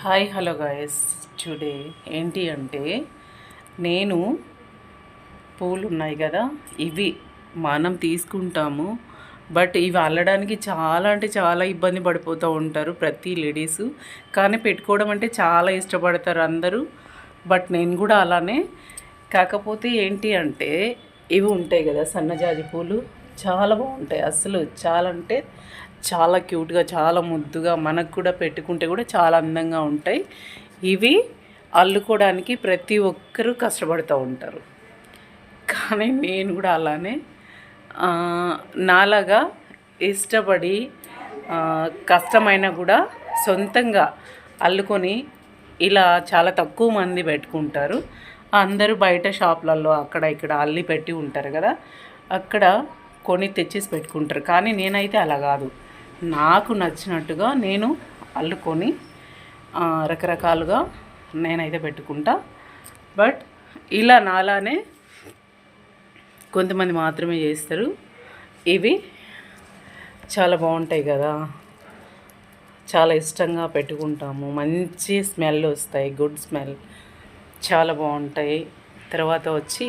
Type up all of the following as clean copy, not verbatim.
Hi hello guys, today ఏంటి అంటే నేను పూలు ఉన్నాయి కదా, ఇవి మనం తీసుకుంటాము. బట్ ఇవి అల్లడానికి చాలా అంటే చాలా ఇబ్బంది పడిపోతూ ఉంటారు ప్రతి లేడీసు. కానీ పెట్టుకోవడం అంటే చాలా ఇష్టపడతారు అందరూ. బట్ నేను కూడా అలానే. కాకపోతే ఏంటి అంటే ఇవి ఉంటాయి కదా సన్నజాజి పూలు, చాలా బాగుంటాయి. అసలు చాలా అంటే చాలా క్యూట్గా, చాలా ముద్దుగా, మనకు కూడా పెట్టుకుంటే కూడా చాలా అందంగా ఉంటాయి. ఇవి అల్లుకోవడానికి ప్రతి ఒక్కరూ కష్టపడుతూ ఉంటారు. కానీ నేను కూడా అలానే నాలాగా ఇష్టపడి కష్టమైనా కూడా సొంతంగా అల్లుకొని ఇలా చాలా తక్కువ మంది పెట్టుకుంటారు. అందరూ బయట షాపులలో అక్కడ ఇక్కడ అల్లి పెట్టి ఉంటారు కదా, అక్కడ కొని తెచ్చేసి పెట్టుకుంటారు. కానీ నేనైతే అలా కాదు, నాకు నచ్చినట్టుగా నేను అల్లుకొని రకరకాలుగా నేనైతే పెట్టుకుంటా. బట్ ఇలా నాలానే కొంతమంది మాత్రమే చేస్తారు. ఇవి చాలా బాగుంటాయి కదా, చాలా ఇష్టంగా పెట్టుకుంటాము. మంచి స్మెల్ వస్తాయి, గుడ్ స్మెల్, చాలా బాగుంటాయి. తర్వాత వచ్చి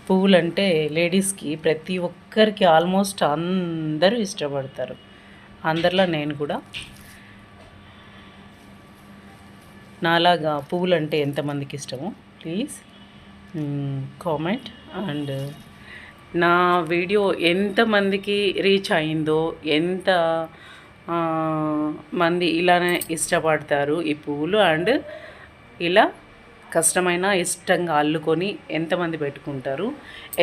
పువ్వులు అంటే లేడీస్కి ప్రతి ఒక్కరికి ఆల్మోస్ట్ అందరూ ఇష్టపడతారు. అందరిలో నేను కూడా. నాలాగా పువ్వులు అంటే ఎంతమందికి ఇష్టమో ప్లీజ్ కామెంట్. అండ్ నా వీడియో ఎంతమందికి రీచ్ అయిందో, ఎంత మంది ఇలానే ఇష్టపడతారు ఈ పువ్వులు, అండ్ ఇలా కష్టమైన ఇష్టంగా అల్లుకొని ఎంతమంది పెట్టుకుంటారు,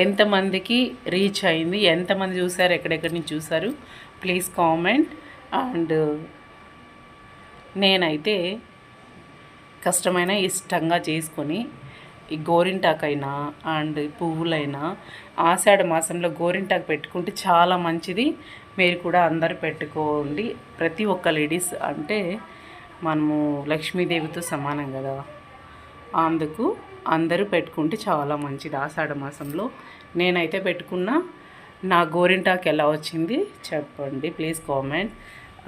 ఎంతమందికి రీచ్ అయింది, ఎంతమంది చూసారు, ఎక్కడెక్కడి నుంచి చూసారు, ప్లీజ్ కామెంట్. అండ్ నేనైతే కష్టమైన ఇష్టంగా చేసుకొని ఈ గోరింటాకైనా అండ్ పువ్వులైనా ఆషాఢ మాసంలో గోరింటాకు పెట్టుకుంటే చాలా మంచిది. మీరు కూడా అందరూ పెట్టుకోండి. ప్రతి ఒక్క లేడీస్ అంటే మనము లక్ష్మీదేవితో సమానం కదా, అందుకు అందరూ పెట్టుకుంటే చాలా మంచిది ఆషాఢ మాసంలో. నేనైతే పెట్టుకున్నా. నా గోరింటాకు ఎలా వచ్చింది చెప్పండి ప్లీజ్ కామెంట్.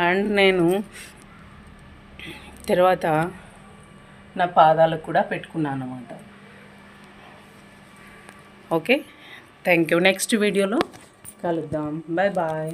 అండ్ నేను తర్వాత నా పాదాలకు కూడా పెట్టుకున్నాను అన్నమాట. Okay, thank you. నెక్స్ట్ వీడియోలో కలుద్దాం. Bye bye.